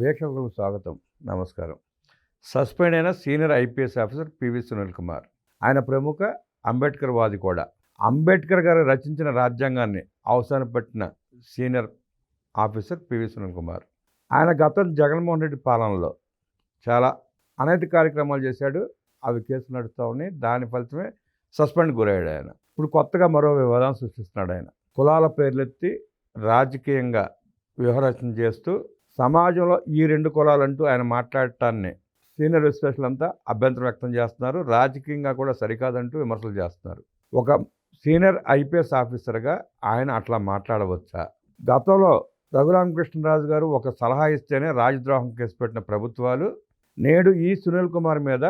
వీక్షకులకు స్వాగతం. నమస్కారం. సస్పెండ్ అయిన senior IPS officer PV Sunil Kumar. ఆయన ప్రముఖ అంబేద్కర్ వాది కూడా. అంబేద్కర్ గారు రచించిన రాజ్యాంగాన్ని అవసరం పెట్టిన senior officer PV Sunil Kumar. ఆయన గత జగన్మోహన్ రెడ్డి పాలనలో చాలా అనైతిక కార్యక్రమాలు చేశాడు. అవి కేసులు నడుస్తూ ఉన్నాయి. దాని ఫలితమే సస్పెండ్ గురయ్యాడు ఆయన. ఇప్పుడు కొత్తగా మరో వివాదం సృష్టిస్తున్నాడు ఆయన. కులాల పేర్లెత్తి రాజకీయంగా వ్యూహరచన చేస్తూ సమాజంలో ఈ రెండు కులాలంటూ ఆయన మాట్లాడటాన్ని సీనియర్ విశ్లేషకులంతా అభ్యంతరం వ్యక్తం చేస్తున్నారు. రాజకీయంగా కూడా సరికాదంటూ విమర్శలు చేస్తున్నారు. ఒక సీనియర్ ఐపీఎస్ ఆఫీసర్గా ఆయన అట్లా మాట్లాడవచ్చా? గతంలో రఘురామకృష్ణరాజు గారు ఒక సలహా ఇస్తేనే రాజద్రోహం కేసు పెట్టిన ప్రభుత్వాలు నేడు ఈ సునీల్ కుమార్ మీద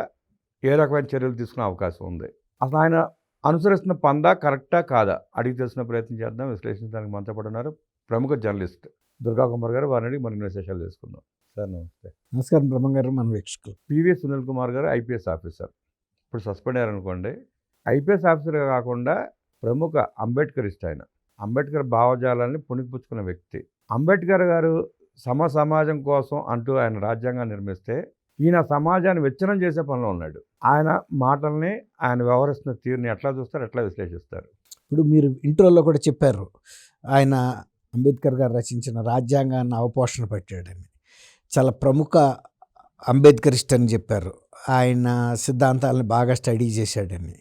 ఏ రకమైన చర్యలు తీసుకునే అవకాశం ఉంది? అసలు ఆయన అనుసరిస్తున్న పందా కరెక్టా కాదా అడిగి తెలిసిన ప్రయత్నం చేద్దాం. విశ్లేషించడానికి మనతో పాటు ఉన్నారు ప్రముఖ జర్నలిస్ట్ దుర్గా కుమార్ గారు. వారిని మనం విశేషాలు చేసుకుందాం. సార్ నమస్తే. నమస్కారం బ్రహ్మ గారు, మన వీక్షకులు. పివి సునీల్ కుమార్ గారు ఐపీఎస్ ఆఫీసర్, ఇప్పుడు సస్పెండ్ అయ్యారనుకోండి. ఐపీఎస్ ఆఫీసర్గా కాకుండా ప్రముఖ అంబేద్కరిస్ట్ ఆయన. అంబేద్కర్ భావజాలాన్ని పుణికిపుచ్చుకున్న వ్యక్తి. అంబేద్కర్ గారు సమాజం కోసం అంటూ ఆయన రాజ్యాంగాన్ని నిర్మిస్తే ఈయన సమాజాన్ని విచ్ఛిన్నం చేసే పనిలో ఉన్నాడు. ఆయన మాటల్ని, ఆయన వ్యవహరిస్తున్న తీరుని ఎట్లా చూస్తారు, ఎట్లా విశ్లేషిస్తారు? ఇప్పుడు మీరు ఇంట్రోలో కూడా చెప్పారు, ఆయన అంబేద్కర్ గారు రచించిన రాజ్యాంగాన్ని అవపోషణ పెట్టాడని. చాలా ప్రముఖ అంబేద్కరిస్ట్ అని చెప్పారు. ఆయన సిద్ధాంతాలను బాగా స్టడీ చేశాడని.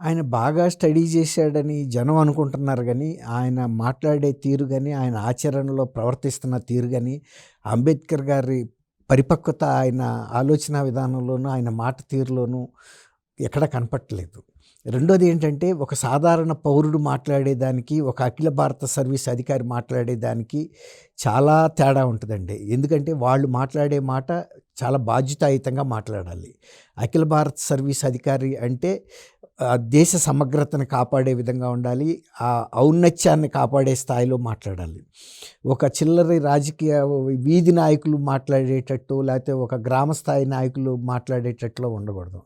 ఆయన బాగా స్టడీ చేశాడని జనం అనుకుంటున్నారు, కానీ ఆయన మాట్లాడే తీరు కానీ, ఆయన ఆచరణలో ప్రవర్తిస్తున్న తీరు కానీ, అంబేద్కర్ గారి పరిపక్వత ఆయన ఆలోచన విధానంలోనూ ఆయన మాట తీరులోనూ ఎక్కడ కనపట్టలేదు. రెండోది ఏంటంటే, ఒక సాధారణ పౌరుడు మాట్లాడేదానికి, ఒక అఖిల భారత సర్వీస్ అధికారి మాట్లాడేదానికి చాలా తేడా ఉంటుందండి. ఎందుకంటే వాళ్ళు మాట్లాడే మాట చాలా బాధ్యతాయుతంగా మాట్లాడాలి. అఖిల భారత సర్వీస్ అధికారి అంటే దేశ సమగ్రతను కాపాడే విధంగా ఉండాలి, ఆ ఔన్నత్యాన్ని కాపాడే స్థాయిలో మాట్లాడాలి. ఒక చిల్లరి రాజకీయ వీధి నాయకులు మాట్లాడేటట్టు, లేకపోతే ఒక గ్రామ స్థాయి నాయకులు మాట్లాడేటట్లో ఉండకూడదు.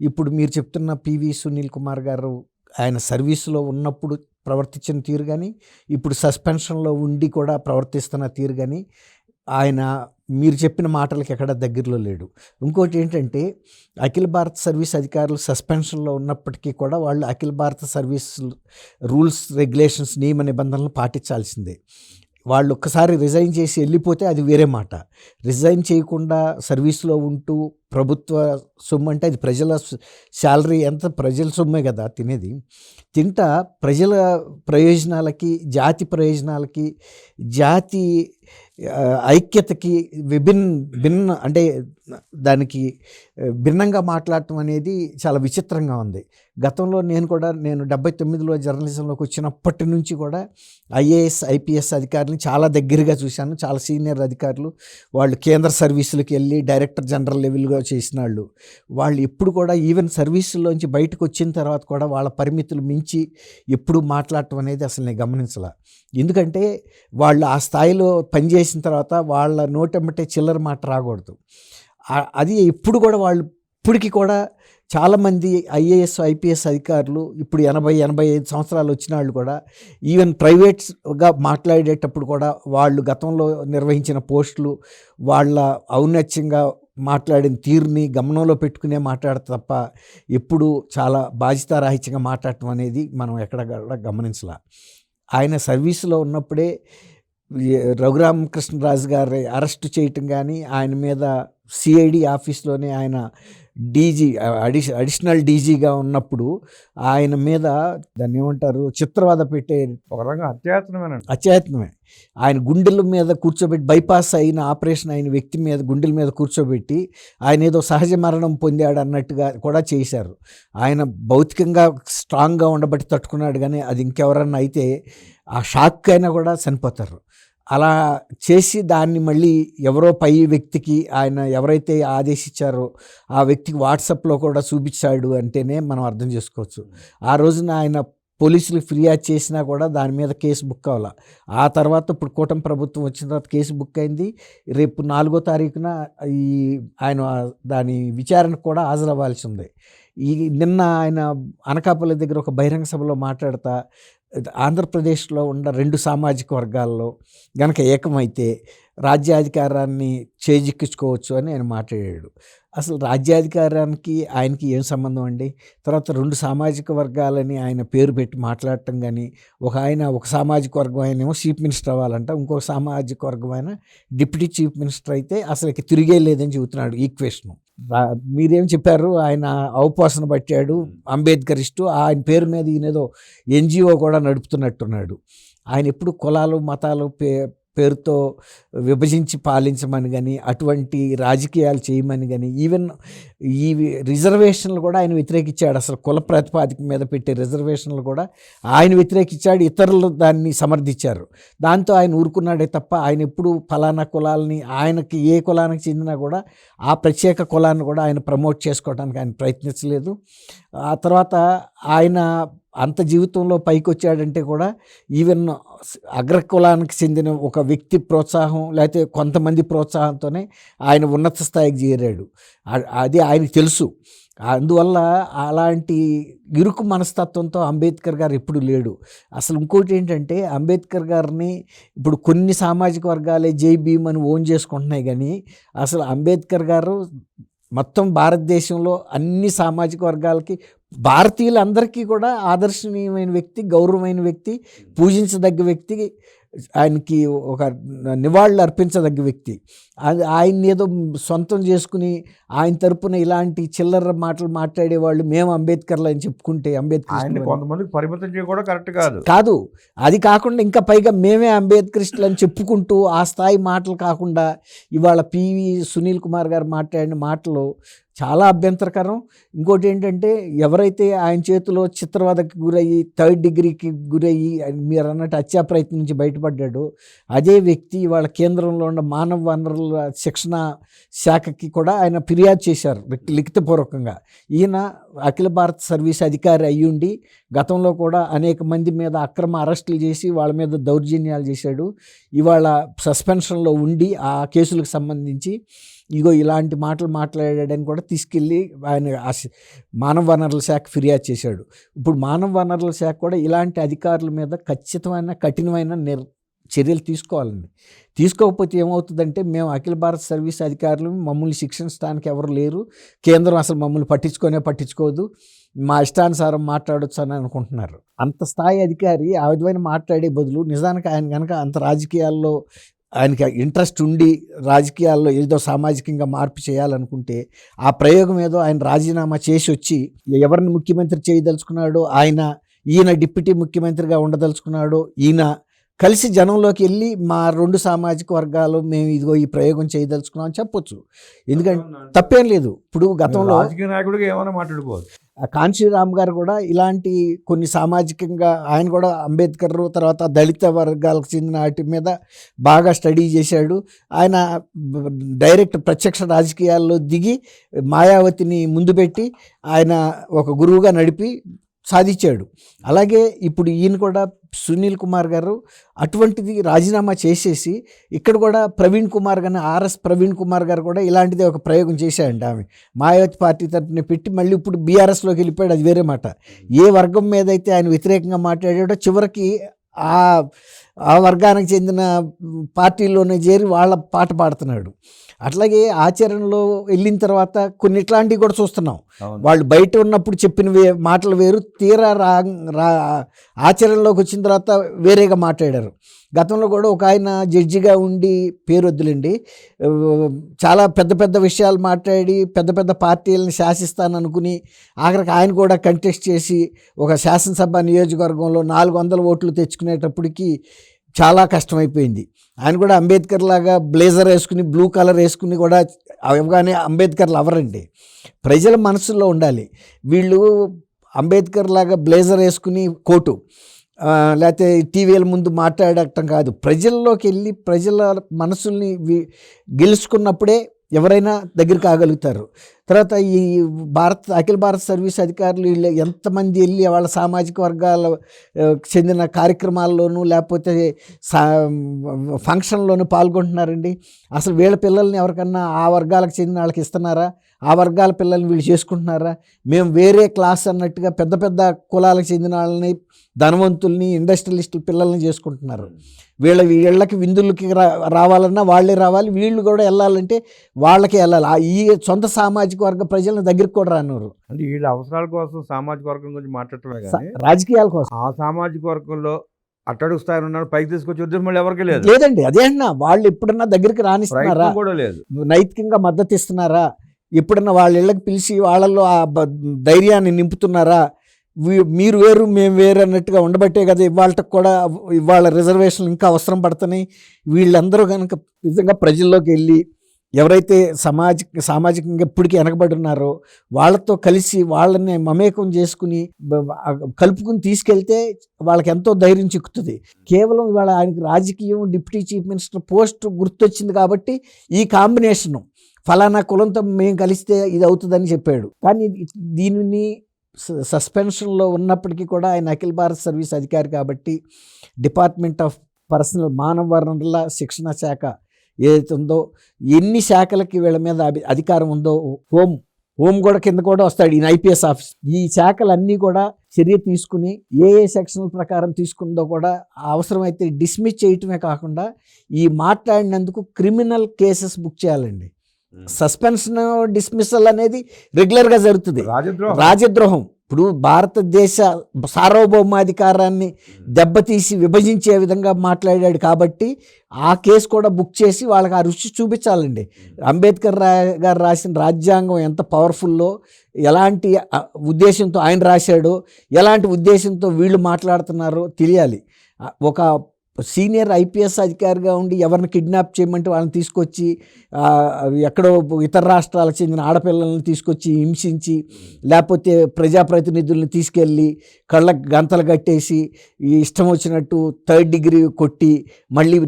ఇప్పుడు మీరు చెప్తున్న పివి సునీల్ కుమార్ గారు ఆయన సర్వీసులో ఉన్నప్పుడు ప్రవర్తించిన తీరు కానీ, ఇప్పుడు సస్పెన్షన్లో ఉండి కూడా ప్రవర్తిస్తున్న తీరు కానీ, ఆయన మీరు చెప్పిన మాటలకి ఎక్కడ దగ్గరలో లేడు. ఇంకోటి ఏంటంటే, అఖిల భారత సర్వీస్ అధికారులు సస్పెన్షన్లో ఉన్నప్పటికీ కూడా వాళ్ళు అఖిల భారత సర్వీస్ రూల్స్, రెగ్యులేషన్స్, నియమ నిబంధనలు పాటించాల్సిందే. వాళ్ళు ఒక్కసారి రిజైన్ చేసి వెళ్ళిపోతే అది వేరే మాట. రిజైన్ చేయకుండా సర్వీస్లో ఉంటూ ప్రభుత్వ సొమ్ము అంటే అది ప్రజల శాలరీ, ఎంత ప్రజల సొమ్మే కదా తినేది. తింటా ప్రజల ప్రయోజనాలకి, జాతి ప్రయోజనాలకి, జాతి ఐక్యతకి భిన్న అంటే దానికి భిన్నంగా మాట్లాడటం అనేది చాలా విచిత్రంగా ఉంది. గతంలో నేను 79లో జర్నలిజంలోకి వచ్చినప్పటి నుంచి కూడా ఐఏఎస్, ఐపీఎస్ అధికారులను చాలా దగ్గరగా చూశాను. చాలా సీనియర్ అధికారులు, వాళ్ళు కేంద్ర సర్వీసులకు వెళ్ళి డైరెక్టర్ జనరల్ లెవెల్గా చేసిన వాళ్ళు ఎప్పుడు కూడా ఈవెన్ సర్వీసుల్లోంచి బయటకు వచ్చిన తర్వాత కూడా వాళ్ళ పరిమితులు మించి ఎప్పుడు మాట్లాడటం అనేది అసలు నేను గమనించలే. ఎందుకంటే వాళ్ళు ఆ స్థాయిలో పనిచేసిన తర్వాత వాళ్ళ నోటెమ్మటే చిల్లర మాట రాకూడదు. అది ఇప్పుడు కూడా వాళ్ళు ఇప్పటికీ కూడా చాలామంది ఐఏఎస్, ఐపీఎస్ అధికారులు ఇప్పుడు 80-85 సంవత్సరాలు వచ్చిన వాళ్ళు కూడా ఈవెన్ ప్రైవేట్గా మాట్లాడేటప్పుడు కూడా వాళ్ళు గతంలో నిర్వహించిన పోస్టులు, వాళ్ళ ఔన్నత్యంగా మాట్లాడిన తీరుని గమనంలో పెట్టుకునే మాట్లాడతా తప్ప ఎప్పుడు చాలా బాధ్యతారాహిత్యంగా మాట్లాడటం అనేది మనం ఎక్కడ గమనించలే. ఆయన సర్వీసులో ఉన్నప్పుడే రఘురామకృష్ణరాజు గారి అరెస్ట్ చేయటం కానీ, ఆయన మీద సిఐడి ఆఫీస్లోనే ఆయన అడిషనల్ డీజీగా ఉన్నప్పుడు ఆయన మీద దాన్ని ఏమంటారు, చిత్రవద పెట్టే, ఒక రకంగా అత్యాయత్నమే. ఆయన గుండెల మీద కూర్చోబెట్టి, బైపాస్ అయిన ఆపరేషన్ అయిన వ్యక్తి మీద గుండెల మీద కూర్చోబెట్టి ఆయన ఏదో సహజ మరణం పొందాడు అన్నట్టుగా కూడా చేశారు. ఆయన భౌతికంగా స్ట్రాంగ్గా ఉండబట్టి తట్టుకున్నాడు, కానీ అది ఇంకెవరన్నా అయితే ఆ షాక్ అయినా కూడా చనిపోతారు. అలా చేసి దాన్ని మళ్ళీ ఎవరో పై వ్యక్తికి, ఆయన ఎవరైతే ఆదేశించారో ఆ వ్యక్తికి వాట్సాప్లో కూడా చూపించాడు అంటేనే మనం అర్థం చేసుకోవచ్చు. ఆ రోజున ఆయన పోలీసులకు ఫిర్యాదు చేసినా కూడా దాని మీద కేసు బుక్ అవ్వాలి. ఆ తర్వాత ఇప్పుడు కూటమి ప్రభుత్వం వచ్చిన తర్వాత కేసు బుక్ అయింది. రేపు 4వ తారీఖున ఆయన దాని విచారణకు కూడా హాజరవ్వాల్సి ఉంది. నిన్న ఆయన అనకాపల్లి దగ్గర ఒక బహిరంగ సభలో మాట్లాడుతా, ఆంధ్రప్రదేశ్లో ఉన్న 2 సామాజిక వర్గాల్లో గనక ఏకమైతే రాజ్యాధికారాన్ని చేజిక్కించుకోవచ్చు అని ఆయన మాట్లాడాడు. అసలు రాజ్యాధికారానికి ఆయనకి ఏం సంబంధం అండి? తర్వాత 2 సామాజిక వర్గాలని ఆయన పేరు పెట్టి మాట్లాడటం గానీ, ఒక సామాజిక వర్గం ఆయనేమో చీఫ్ మినిస్టర్ అవ్వాలంట. ఇంకొక సామాజిక వర్గం ఆయన డిప్యూటీ చీఫ్ మినిస్టర్ అయితే అసలుకి తిరిగే లేదని చెబుతున్నాడు ఈక్వేషను. మీరేం చెప్పారు? ఆయన అవపోసన పట్టాడు, అంబేద్కరిస్టు. ఆయన పేరు మీద ఈయనేదో ఎన్‌జీఓ కూడా నడుపుతున్నట్టున్నాడు. ఆయన ఎప్పుడు కులాలు, మతాలు పేరుతో విభజించి పాలించమని కానీ, అటువంటి రాజకీయాలు చేయమని కానీ, ఈవెన్ ఈ రిజర్వేషన్లు కూడా ఆయన వ్యతిరేకించాడు. అసలు కుల ప్రాతిపదిక మీద పెట్టే రిజర్వేషన్లు కూడా ఆయన వ్యతిరేకించాడు, ఇతరులు దాన్ని సమర్థించారు. దాంతో ఆయన ఊరుకున్నాడే తప్ప ఆయన ఎప్పుడు ఫలానా కులాలని, ఆయనకి ఏ కులానికి చెందినా కూడా ఆ ప్రత్యేక కులాన్ని కూడా ఆయన ప్రమోట్ చేసుకోవడానికి ఆయన ప్రయత్నించలేదు. ఆ తర్వాత ఆయన అంత జీవితంలో పైకి వచ్చాడంటే కూడా ఈవెన్ అగ్రకులానికి చెందిన ఒక వ్యక్తి ప్రోత్సాహం, లేకపోతే కొంతమంది ప్రోత్సాహంతోనే ఆయన ఉన్నత స్థాయికి చేరాడు. అది ఆయనకు తెలుసు. అందువల్ల అలాంటి ఇరుకు మనస్తత్వంతో అంబేద్కర్ గారు ఎప్పుడు లేడు. అసలు ఇంకోటి ఏంటంటే, అంబేద్కర్ గారిని ఇప్పుడు కొన్ని సామాజిక వర్గాలే జై భీమ్ అని ఓన్ చేసుకుంటున్నాయి, కానీ అసలు అంబేద్కర్ గారు మొత్తం భారతదేశంలో అన్ని సామాజిక వర్గాలకి, భారతీయులందరికీ కూడా ఆదర్శనీయమైన వ్యక్తి, గౌరవమైన వ్యక్తి, పూజించదగ్గ వ్యక్తి, ఆయనకి ఒక నివాళులు అర్పించదగ్గ వ్యక్తి. అది ఆయన్ని ఏదో సొంతం చేసుకుని ఆయన తరపున ఇలాంటి చిల్లర మాటలు మాట్లాడేవాళ్ళు మేము అంబేద్కర్లు అని చెప్పుకుంటే, ఆయన్ని కొంతమందికి పరిమితం చేయడం కూడా కరెక్ట్ కాదు. అది కాకుండా ఇంకా పైగా మేమే అంబేద్కరిస్టులు అని చెప్పుకుంటూ ఆ స్థాయి మాటలు కాకుండా ఇవాళ పివి సునీల్ కుమార్ గారు మాట్లాడిన మాటలు చాలా అభ్యంతరకరం. ఇంకోటి ఏంటంటే, ఎవరైతే ఆయన చేతిలో చిత్రవధకి గురయ్యి 3rd డిగ్రీకి గురయ్యి మీరు అన్నట్టు హత్యా ప్రయత్నం నుంచి బయటపడ్డాడో అదే వ్యక్తి ఇవాళ కేంద్రంలో ఉన్న మానవ వనరుల శిక్షణ శాఖకి కూడా ఆయన ఫిర్యాదు చేశారు లిఖితపూర్వకంగా. ఈయన అఖిల భారత సర్వీస్ అధికారి అయ్యుండి గతంలో కూడా అనేక మంది మీద అక్రమ అరెస్టులు చేసి వాళ్ళ మీద దౌర్జన్యాలు చేశాడు. ఇవాళ సస్పెన్షన్లో ఉండి ఆ కేసులకు సంబంధించి ఇగో ఇలాంటి మాటలు మాట్లాడాడని కూడా తీసుకెళ్ళి ఆయన మానవ వనరుల శాఖ ఫిర్యాదు చేశాడు. ఇప్పుడు మానవ వనరుల శాఖ కూడా ఇలాంటి అధికారుల మీద ఖచ్చితమైన కఠినమైన చర్యలు తీసుకోవాలండి. తీసుకోకపోతే ఏమవుతుందంటే, మేము అఖిల భారత సర్వీస్ అధికారులు, మమ్మల్ని శిక్షించడానికి ఎవరు లేరు, కేంద్రం అసలు మమ్మల్ని పట్టించుకోదు, మా ఇష్టానుసారం మాట్లాడొచ్చు అని అనుకుంటున్నారు. అంత స్థాయి అధికారి ఆ విధమైన మాట్లాడే బదులు నిజానికి ఆయన కనుక అంత రాజకీయాల్లో ఆయనకి ఇంట్రెస్ట్ ఉండి రాజకీయాల్లో ఏదో సామాజికంగా మార్పు చేయాలనుకుంటే ఆ ప్రయోగం ఏదో ఆయన రాజీనామా చేసి వచ్చి ఎవరిని ముఖ్యమంత్రి చేయదలుచుకున్నాడో ఈయన డిప్యూటీ ముఖ్యమంత్రిగా ఉండదలుచుకున్నాడో ఈయన కలిసి జనంలోకి వెళ్ళి మా 2 సామాజిక వర్గాలు మేము ఇదిగో ఈ ప్రయోగం చేయదలుచుకున్నాం అని చెప్పొచ్చు. ఎందుకంటే తప్పేం లేదు. ఇప్పుడు గతంలో రాజకీయ నాయకుడిగా ఏమైనా మాట్లాడుకోవచ్చు. కాంశీరామ్ గారు కూడా ఇలాంటి కొన్ని సామాజికంగా ఆయన కూడా అంబేద్కర్ తర్వాత దళిత వర్గాలకు చెందిన వాటి మీద బాగా స్టడీ చేశాడు. ఆయన డైరెక్ట్ ప్రత్యక్ష రాజకీయాల్లో దిగి మాయావతిని ముందు పెట్టి ఆయన ఒక గురువుగా నడిపి సాధించాడు. అలాగే ఇప్పుడు ఈయన కూడా సునీల్ కుమార్ గారు అటువంటిది రాజీనామా చేసేసి ఇక్కడ కూడా ప్రవీణ్ కుమార్ గారు, ప్రవీణ్ కుమార్ గారు కూడా ఇలాంటిది ఒక ప్రయోగం చేశాడంట. ఆమె మాయావతి పార్టీ తరఫున పెట్టి మళ్ళీ ఇప్పుడు బీఆర్ఎస్లోకి వెళ్ళిపోయాడు. అది వేరే మాట. ఏ వర్గం మీద అయితే ఆయన వ్యతిరేకంగా మాట్లాడాడో చివరికి ఆ వర్గానికి చెందిన పార్టీలోనే చేరి వాళ్ళ పాట పాడుతున్నాడు. అట్లాగే ఆచరణలో వెళ్ళిన తర్వాత కొన్ని ఇట్లాంటివి కూడా చూస్తున్నాం. వాళ్ళు బయట ఉన్నప్పుడు చెప్పిన మాటలు వేరు, తీరా ఆచరణలోకి వచ్చిన తర్వాత వేరేగా మాట్లాడారు. గతంలో కూడా ఒక ఆయన జడ్జిగా ఉండి, పేరు వద్దులండి, చాలా పెద్ద పెద్ద విషయాలు మాట్లాడి పెద్ద పెద్ద పార్టీలను శాసిస్తాననుకుని ఆఖరికి ఆయన కూడా కంటెస్ట్ చేసి ఒక శాసనసభ నియోజకవర్గంలో 400 ఓట్లు తెచ్చుకునేటప్పటికి చాలా కష్టమైపోయింది. ఆయన కూడా అంబేద్కర్ లాగా బ్లేజర్ వేసుకుని, బ్లూ కలర్ వేసుకుని కూడా అవగానే అంబేద్కర్లు అవరండి. ప్రజల మనసుల్లో ఉండాలి. వీళ్ళు అంబేద్కర్ లాగా బ్లేజర్ వేసుకుని కోటు లేకపోతే టీవీల ముందు మాట్లాడటం కాదు, ప్రజల్లోకి వెళ్ళి ప్రజల మనసుల్ని గెలుచుకున్నప్పుడే ఎవరైనా దగ్గర కాగలుగుతారు. తర్వాత ఈ అఖిల భారత సర్వీస్ అధికారులు వీళ్ళు ఎంతమంది వెళ్ళి వాళ్ళ సామాజిక వర్గాల చెందిన కార్యక్రమాల్లోనూ లేకపోతే ఫంక్షన్లోనూ పాల్గొంటున్నారండి. అసలు వీళ్ళ పిల్లల్ని ఎవరికన్నా ఆ వర్గాలకు చెందిన వాళ్ళకి ఇస్తున్నారా? ఆ వర్గాల పిల్లల్ని వీళ్ళు చేసుకుంటున్నారా? మేము వేరే క్లాస్ అన్నట్టుగా పెద్ద పెద్ద కులాలకు చెందిన వాళ్ళని, ధనవంతుల్ని, ఇండస్ట్రియలిస్టుల పిల్లల్ని చేసుకుంటున్నారు. వీళ్ళకి విందులకి రావాలన్నా వాళ్ళే రావాలి, వీళ్ళు కూడా వెళ్ళాలంటే వాళ్ళకే వెళ్ళాలి. ఈ సొంత సామాజిక వర్గ ప్రజలను దగ్గరికి కూడా రానివ్వరు. అంటే వీళ్ళ అవసరాల కోసం సామాజిక వర్గం గురించి మాట్లాడటమే కానీ రాజకీయాల కోసం ఆ సామాజిక వర్గంలో అట్టడుగు స్థాయిలో ఉన్నాడు పైకి తీసుకొచ్చి ఉద్దేశం మళ్ళీ ఎవరికి లేదు. లేదండి. అదే అంటున్నా, వాళ్ళు ఎప్పుడన్నా దగ్గరికి రానిస్తున్నారా? ప్రయత్నం కూడా లేదు. నైతికంగా మద్దతు ఇస్తున్నారా? ఎప్పుడన్నా వాళ్ళ ఇళ్ళకి పిలిచి వాళ్ళల్లో ఆ ధైర్యాన్ని నింపుతున్నారా? మీరు వేరు మేము వేరు అన్నట్టుగా ఉండబట్టే కదా ఇవాళ రిజర్వేషన్లు ఇంకా అవసరం పడుతున్నాయి. వీళ్ళందరూ కనుక నిజంగా ప్రజల్లోకి వెళ్ళి ఎవరైతే సామాజికంగా ఇప్పటికీ వెనకబడి ఉన్నారో వాళ్ళతో కలిసి వాళ్ళని మమేకం చేసుకుని కలుపుకుని తీసుకెళ్తే వాళ్ళకి ఎంతో ధైర్యం చిక్కుతుంది. కేవలం ఇవాళ ఆయనకి రాజకీయం, డిప్యూటీ చీఫ్ మినిస్టర్ పోస్ట్ గుర్తొచ్చింది కాబట్టి ఈ కాంబినేషను ఫలానా కులంతో మేము కలిస్తే ఇది అవుతుందని చెప్పాడు. కానీ దీనిని సస్పెన్షన్లో ఉన్నప్పటికీ కూడా ఆయన అఖిల భారత సర్వీస్ అధికారి కాబట్టి డిపార్ట్మెంట్ ఆఫ్ పర్సనల్ మానవ వనరుల శిక్షణ శాఖ ఏదైతే ఉందో, ఎన్ని శాఖలకి వీళ్ళ మీద అధికారం ఉందో, హోమ్ కూడా కింద కూడా వస్తాడు ఈయన ఐపీఎస్ ఆఫీస్. ఈ శాఖలన్నీ కూడా చర్య తీసుకుని ఏ సెక్షన్ల ప్రకారం తీసుకుందో కూడా అవసరమైతే డిస్మిస్ చేయటమే కాకుండా ఈ మాట్లాడినందుకు క్రిమినల్ కేసెస్ బుక్ చేయాలండి. సస్పెన్షన్, డిస్మిసల్ అనేది రెగ్యులర్గా జరుగుతుంది. రాజద్రోహం ఇప్పుడు భారతదేశ సార్వభౌమాధికారాన్ని దెబ్బతీసి విభజించే విధంగా మాట్లాడాడు కాబట్టి ఆ కేసు కూడా బుక్ చేసి వాళ్ళకి ఆ రుచి చూపించాలండి. అంబేద్కర్ గారు రాసిన రాజ్యాంగం ఎంత పవర్ఫుల్లో, ఎలాంటి ఉద్దేశంతో ఆయన రాశాడో, ఎలాంటి ఉద్దేశంతో వీళ్ళు మాట్లాడుతున్నారో తెలియాలి. ఒక సీనియర్ ఐపీఎస్ అధికారిగా ఉండి ఎవరిని కిడ్నాప్ చేయమంటే వాళ్ళని తీసుకొచ్చి ఎక్కడో ఇతర రాష్ట్రాలకు చెందిన ఆడపిల్లల్ని తీసుకొచ్చి హింసించి, లేకపోతే ప్రజాప్రతినిధుల్ని తీసుకెళ్ళి కళ్ళకు గంతలు కట్టేసి ఇష్టం వచ్చినట్టు 3rd డిగ్రీ కొట్టి మళ్ళీ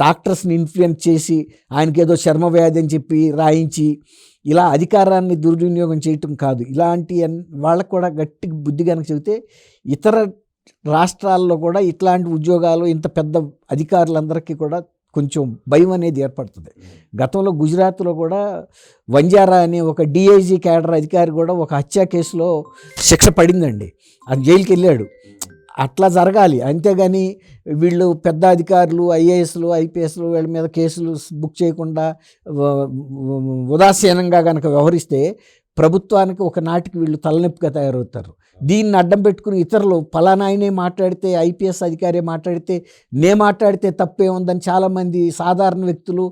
డాక్టర్స్ని ఇన్ఫ్లుయెన్స్ చేసి ఆయనకి ఏదో చర్మ వ్యాధి అని చెప్పి రాయించి ఇలా అధికారాన్ని దుర్వినియోగం చేయటం కాదు. ఇలాంటి వాళ్ళకు కూడా గట్టి బుద్ధి కనుక చెబితే ఇతర రాష్ట్రాల్లో కూడా ఇట్లాంటి ఉద్యోగాలు ఇంత పెద్ద అధికారులందరికీ కూడా కొంచెం భయం అనేది ఏర్పడుతుంది. గతంలో గుజరాత్లో కూడా వంజారా అనే ఒక డిఐజీ క్యాడర్ అధికారి కూడా ఒక హత్య కేసులో శిక్ష పడిందండి. అది జైలుకి వెళ్ళాడు. అట్లా జరగాలి. అంతేగాని వీళ్ళు పెద్ద అధికారులు, ఐఏఎస్లు, ఐపీఎస్లు వీళ్ళ మీద కేసులు బుక్ చేయకుండా ఉదాసీనంగా కనుక వ్యవహరిస్తే ప్రభుత్వానికి ఒక నాటికి వీళ్ళు తలనొప్పిగా తయారవుతారు. దీన్ని అడ్డం పెట్టుకుని ఇతరులు ఫలానా ఆయనే మాట్లాడితే, ఐపీఎస్ అధికారి మాట్లాడితే, మాట్లాడితే తప్పే ఉందని చాలామంది సాధారణ వ్యక్తులు,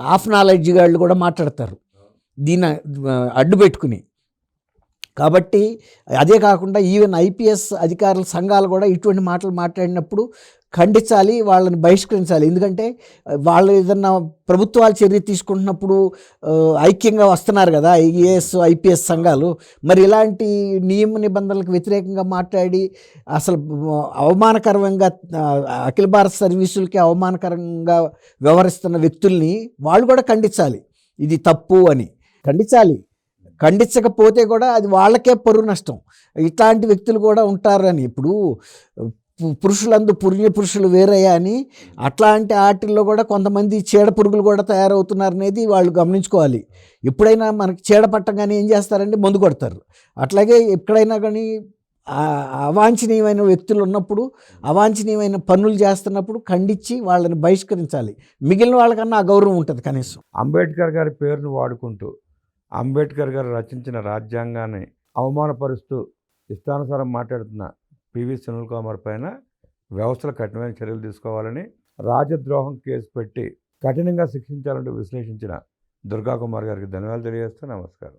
హాఫ్ నాలెడ్జ్ గాళ్ళు కూడా మాట్లాడతారు దీన్ని అడ్డు పెట్టుకుని. కాబట్టి అదే కాకుండా ఈవెన్ ఐపీఎస్ అధికారుల సంఘాలు కూడా ఇటువంటి మాటలు మాట్లాడినప్పుడు ఖండించాలి, వాళ్ళని బహిష్కరించాలి. ఎందుకంటే వాళ్ళు ఏదన్నా ప్రభుత్వాలు చర్య తీసుకుంటున్నప్పుడు ఐక్యంగా వస్తున్నారు కదా ఐఏఎస్, ఐపీఎస్ సంఘాలు. మరి ఇలాంటి నియమ నిబంధనలకు వ్యతిరేకంగా మాట్లాడి అసలు అవమానకరంగా అఖిల భారత సర్వీసులకి అవమానకరంగా వ్యవహరిస్తున్న వ్యక్తుల్ని వాళ్ళు కూడా ఖండించాలి. ఇది తప్పు అని ఖండించాలి. ఖండించకపోతే కూడా అది వాళ్ళకే పరువు నష్టం. ఇట్లాంటి వ్యక్తులు కూడా ఉంటారని. ఇప్పుడు పురుషులందు పురుషులు వేరయ్యా అని అట్లాంటి ఆటల్లో కూడా కొంతమంది చీడ పురుగులు కూడా తయారవుతున్నారనేది వాళ్ళు గమనించుకోవాలి. ఎప్పుడైనా మనకి చీడ పట్టంగానే ఏం చేస్తారంటే మందు కొడతారు. అట్లాగే ఎక్కడైనా కానీ అవాంఛనీయమైన వ్యక్తులు ఉన్నప్పుడు, అవాంఛనీయమైన పనులు చేస్తున్నప్పుడు ఖండించి వాళ్ళని బహిష్కరించాలి. మిగిలిన వాళ్ళకన్నా ఆ గౌరవం ఉంటుంది కనీసం. అంబేద్కర్ గారి పేరును వాడుకుంటూ అంబేద్కర్ గారు రచించిన రాజ్యాంగాన్ని అవమానపరుస్తూ ఇష్టానుసారం మాట్లాడుతున్న పివి సునీల్ కుమార్ పైన వ్యవస్థలు కఠినమైన చర్యలు తీసుకోవాలని, రాజద్రోహం కేసు పెట్టి కఠినంగా శిక్షించాలంటూ విశ్లేషించిన దుర్గా కుమార్ గారికి ధన్యవాదాలు తెలియజేస్తూ నమస్కారం.